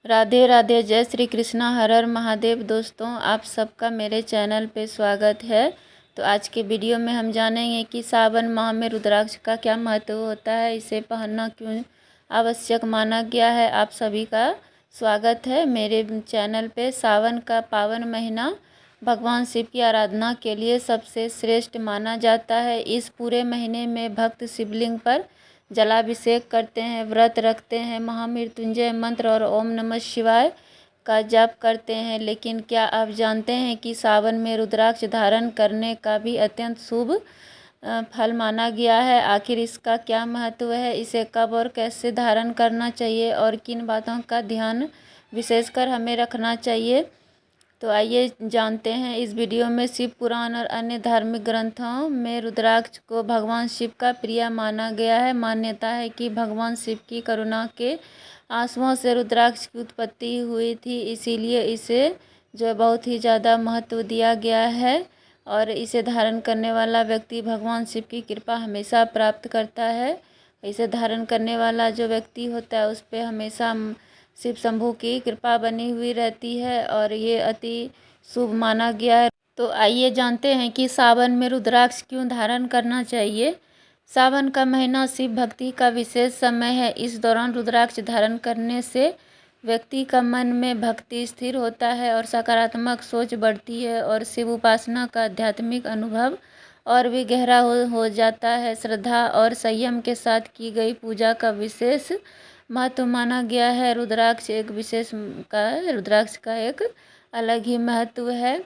राधे राधे, जय श्री कृष्णा, हर हर महादेव। दोस्तों, आप सबका मेरे चैनल पे स्वागत है। तो आज के वीडियो में हम जानेंगे कि सावन माह में रुद्राक्ष का क्या महत्व होता है, इसे पहनना क्यों आवश्यक माना गया है। आप सभी का स्वागत है मेरे चैनल पे। सावन का पावन महीना भगवान शिव की आराधना के लिए सबसे श्रेष्ठ माना जाता है। इस पूरे महीने में भक्त शिवलिंग पर जलाभिषेक करते हैं, व्रत रखते हैं, महामृत्युंजय मंत्र और ओम नमः शिवाय का जाप करते हैं। लेकिन क्या आप जानते हैं कि सावन में रुद्राक्ष धारण करने का भी अत्यंत शुभ फल माना गया है। आखिर इसका क्या महत्व है, इसे कब और कैसे धारण करना चाहिए और किन बातों का ध्यान विशेषकर हमें रखना चाहिए, तो आइए जानते हैं। इस वीडियो में शिव पुराण और अन्य धार्मिक ग्रंथों में रुद्राक्ष को भगवान शिव का प्रिय माना गया है। मान्यता है कि भगवान शिव की करुणा के आंसुओं से रुद्राक्ष की उत्पत्ति हुई थी, इसीलिए इसे जो बहुत ही ज़्यादा महत्व दिया गया है और इसे धारण करने वाला व्यक्ति भगवान शिव की कृपा हमेशा प्राप्त करता है। इसे धारण करने वाला जो व्यक्ति होता है उस पर हमेशा शिव शंभू की कृपा बनी हुई रहती है और ये अति शुभ माना गया है। तो आइए जानते हैं कि सावन में रुद्राक्ष क्यों धारण करना चाहिए। सावन का महीना शिव भक्ति का विशेष समय है। इस दौरान रुद्राक्ष धारण करने से व्यक्ति का मन में भक्ति स्थिर होता है और सकारात्मक सोच बढ़ती है और शिव उपासना का आध्यात्मिक अनुभव और भी गहरा हो जाता है। श्रद्धा और संयम के साथ की गई पूजा का विशेष महत्व माना गया है। रुद्राक्ष का एक अलग ही महत्व है।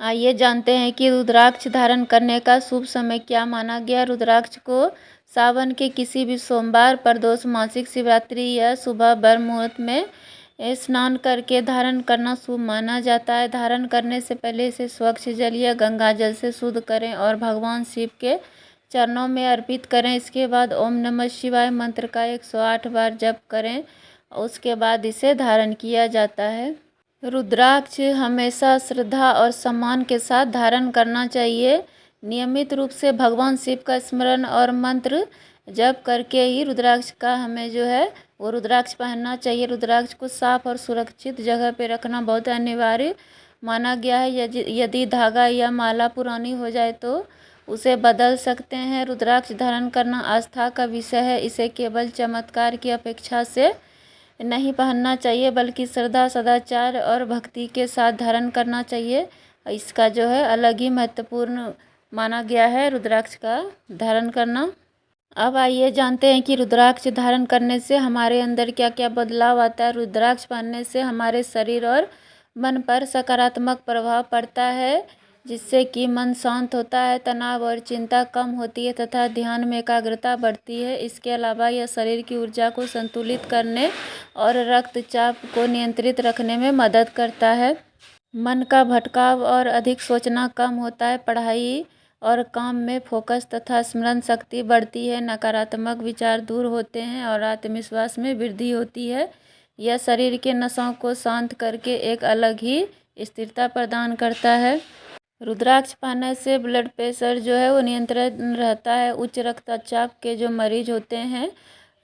आइए जानते हैं कि रुद्राक्ष धारण करने का शुभ समय क्या माना गया। रुद्राक्ष को सावन के किसी भी सोमवार, प्रदोष, मासिक शिवरात्रि या सुबह ब्रह्म मुहूर्त में स्नान करके धारण करना शुभ माना जाता है। धारण करने से पहले इसे स्वच्छ जल या गंगा जल से शुद्ध करें और भगवान शिव के चरणों में अर्पित करें। इसके बाद ओम नमः शिवाय मंत्र का 108 बार जप करें, उसके बाद इसे धारण किया जाता है। रुद्राक्ष हमेशा श्रद्धा और सम्मान के साथ धारण करना चाहिए। नियमित रूप से भगवान शिव का स्मरण और मंत्र जप करके ही रुद्राक्ष का हमें जो है वो रुद्राक्ष पहनना चाहिए। रुद्राक्ष को साफ और सुरक्षित जगह पे रखना बहुत अनिवार्य माना गया है। यदि धागा या माला पुरानी हो जाए तो उसे बदल सकते हैं। रुद्राक्ष धारण करना आस्था का विषय है। इसे केवल चमत्कार की अपेक्षा से नहीं पहनना चाहिए बल्कि श्रद्धा, सदाचार और भक्ति के साथ धारण करना चाहिए। इसका जो है अलग ही महत्वपूर्ण माना गया है रुद्राक्ष का धारण करना। अब आइए जानते हैं कि रुद्राक्ष धारण करने से हमारे अंदर क्या क्या बदलाव आता है। रुद्राक्ष पहनने से हमारे शरीर और मन पर सकारात्मक प्रभाव पड़ता है, जिससे कि मन शांत होता है, तनाव और चिंता कम होती है तथा ध्यान में एकाग्रता बढ़ती है। इसके अलावा यह शरीर की ऊर्जा को संतुलित करने और रक्तचाप को नियंत्रित रखने में मदद करता है। मन का भटकाव और अधिक सोचना कम होता है। पढ़ाई और काम में फोकस तथा स्मरण शक्ति बढ़ती है। नकारात्मक विचार दूर होते हैं और आत्मविश्वास में वृद्धि होती है। यह शरीर के नसों को शांत करके एक अलग ही स्थिरता प्रदान करता है। रुद्राक्ष पहनने से ब्लड प्रेशर जो है वो नियंत्रण रहता है। उच्च रक्तचाप के जो मरीज होते हैं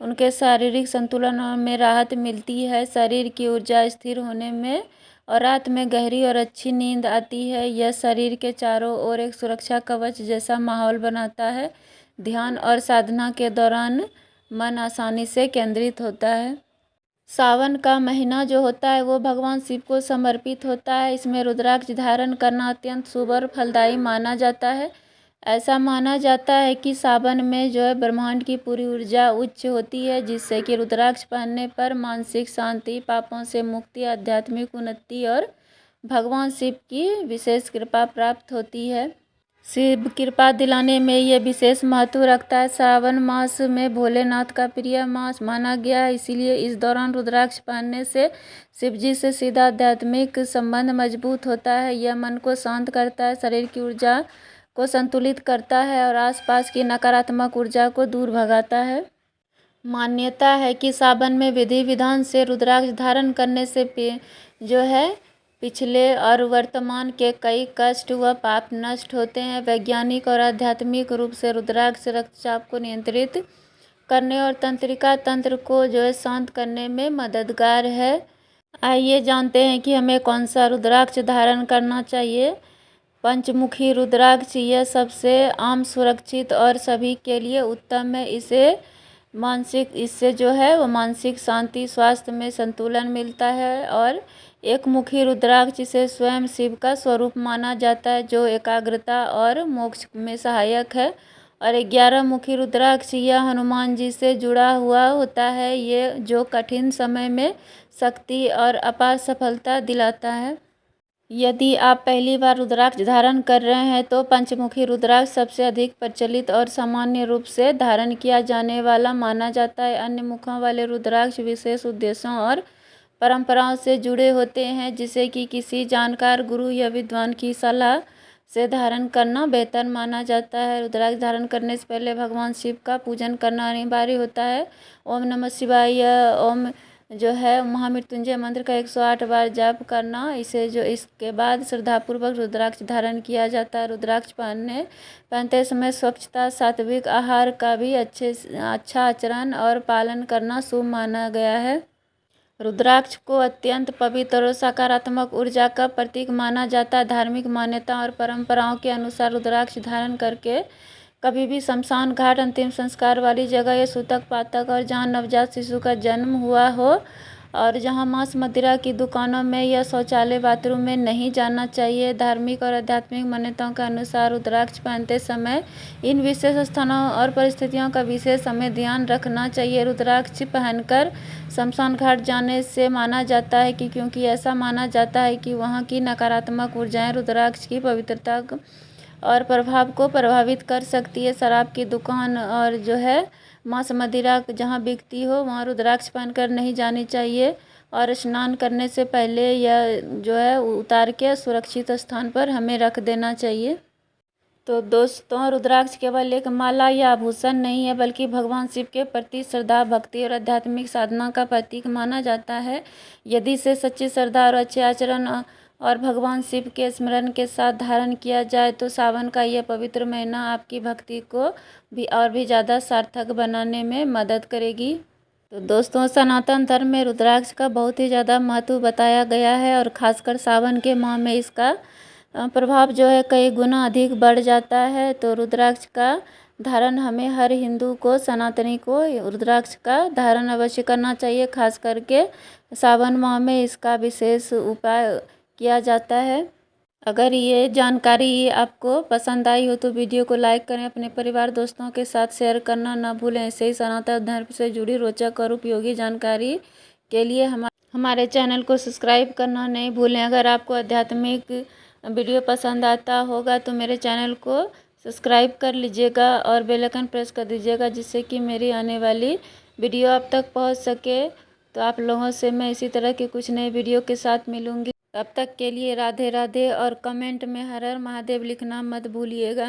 उनके शारीरिक संतुलन में राहत मिलती है। शरीर की ऊर्जा स्थिर होने में और रात में गहरी और अच्छी नींद आती है। यह शरीर के चारों ओर एक सुरक्षा कवच जैसा माहौल बनाता है। ध्यान और साधना के दौरान मन आसानी से केंद्रित होता है। सावन का महीना जो होता है वो भगवान शिव को समर्पित होता है। इसमें रुद्राक्ष धारण करना अत्यंत शुभ और फलदायी माना जाता है। ऐसा माना जाता है कि सावन में जो है ब्रह्मांड की पूरी ऊर्जा उच्च होती है, जिससे कि रुद्राक्ष पहनने पर मानसिक शांति, पापों से मुक्ति, आध्यात्मिक उन्नति और भगवान शिव की विशेष कृपा प्राप्त होती है। शिव कृपा दिलाने में यह विशेष महत्व रखता है। श्रावण मास में भोलेनाथ का प्रिय मास माना गया है, इसीलिए इस दौरान रुद्राक्ष पहनने से शिव जी से सीधा आध्यात्मिक संबंध मजबूत होता है। यह मन को शांत करता है, शरीर की ऊर्जा को संतुलित करता है और आसपास की नकारात्मक ऊर्जा को दूर भगाता है। मान्यता है कि सावन में विधि विधान से रुद्राक्ष धारण करने से जो है पिछले और वर्तमान के कई कष्ट व पाप नष्ट होते हैं। वैज्ञानिक और आध्यात्मिक रूप से रुद्राक्ष रक्तचाप को नियंत्रित करने और तंत्रिका तंत्र को जो है शांत करने में मददगार है। आइए जानते हैं कि हमें कौन सा रुद्राक्ष धारण करना चाहिए। पंचमुखी रुद्राक्ष यह सबसे आम, सुरक्षित और सभी के लिए उत्तम है। इससे जो है वो मानसिक शांति, स्वास्थ्य में संतुलन मिलता है। और एक मुखी रुद्राक्ष इसे स्वयं शिव का स्वरूप माना जाता है, जो एकाग्रता और मोक्ष में सहायक है। और 11 मुखी रुद्राक्ष यह हनुमान जी से जुड़ा हुआ होता है, ये जो कठिन समय में शक्ति और अपार सफलता दिलाता है। यदि आप पहली बार रुद्राक्ष धारण कर रहे हैं तो पंचमुखी रुद्राक्ष सबसे अधिक प्रचलित और सामान्य रूप से धारण किया जाने वाला माना जाता है। अन्य मुखों वाले रुद्राक्ष विशेष उद्देश्यों और परंपराओं से जुड़े होते हैं, जिसे कि किसी जानकार गुरु या विद्वान की सलाह से धारण करना बेहतर माना जाता है। रुद्राक्ष धारण करने से पहले भगवान शिव का पूजन करना अनिवार्य होता है। ओम नमः शिवाय, ओम जो है महामृत्युंजय मंत्र का 108 बार जाप करना। इसके बाद श्रद्धापूर्वक रुद्राक्ष धारण किया जाता है। रुद्राक्ष पहनते समय स्वच्छता, सात्विक आहार का भी अच्छा आचरण और पालन करना शुभ माना गया है। रुद्राक्ष को अत्यंत पवित्र और सकारात्मक ऊर्जा का प्रतीक माना जाता है। धार्मिक मान्यता और परंपराओं के अनुसार रुद्राक्ष धारण करके कभी भी शमशान घाट, अंतिम संस्कार वाली जगह या सूतक पातक और जहां नवजात शिशु का जन्म हुआ हो और जहां मांस मदिरा की दुकानों में या शौचालय, बाथरूम में नहीं जाना चाहिए। धार्मिक और आध्यात्मिक मान्यताओं के अनुसार रुद्राक्ष पहनते समय इन विशेष स्थानों और परिस्थितियों का विशेष हमें ध्यान रखना चाहिए। रुद्राक्ष पहनकर शमशान घाट जाने से माना जाता है क्योंकि ऐसा माना जाता है कि वहाँ की नकारात्मक ऊर्जाएं रुद्राक्ष की पवित्रता और प्रभाव को प्रभावित कर सकती है। शराब की दुकान और जो है मांस मदिरा जहाँ बिकती हो वहाँ रुद्राक्ष पहनकर नहीं जानी चाहिए। और स्नान करने से पहले यह जो है उतार के सुरक्षित स्थान पर हमें रख देना चाहिए। तो दोस्तों, रुद्राक्ष केवल एक माला या आभूषण नहीं है, बल्कि भगवान शिव के प्रति श्रद्धा, भक्ति और आध्यात्मिक साधना का प्रतीक माना जाता है। यदि इसे सच्ची श्रद्धा और अच्छे आचरण और भगवान शिव के स्मरण के साथ धारण किया जाए तो सावन का यह पवित्र महीना आपकी भक्ति को भी ज़्यादा सार्थक बनाने में मदद करेगी। तो दोस्तों, सनातन धर्म में रुद्राक्ष का बहुत ही ज़्यादा महत्व बताया गया है और ख़ासकर सावन के माह में इसका प्रभाव जो है कई गुना अधिक बढ़ जाता है। तो रुद्राक्ष का धारण हमें, हर हिंदू को, सनातनी को रुद्राक्ष का धारण अवश्य करना चाहिए। खास करके सावन माह में इसका विशेष उपाय किया जाता है। अगर ये जानकारी आपको पसंद आई हो तो वीडियो को लाइक करें, अपने परिवार दोस्तों के साथ शेयर करना ना भूलें। ऐसे ही सनातन धर्म से जुड़ी रोचक और उपयोगी जानकारी के लिए हमारे चैनल को सब्सक्राइब करना नहीं भूलें। अगर आपको आध्यात्मिक वीडियो पसंद आता होगा तो मेरे चैनल को सब्सक्राइब कर लीजिएगा और बेल आइकन प्रेस कर दीजिएगा, जिससे कि मेरी आने वाली वीडियो आप तक पहुंच सके। तो आप लोगों से मैं इसी तरह के कुछ नए वीडियो के साथ मिलूंगी। तब तक के लिए राधे राधे, और कमेंट में हर हर महादेव लिखना मत भूलिएगा।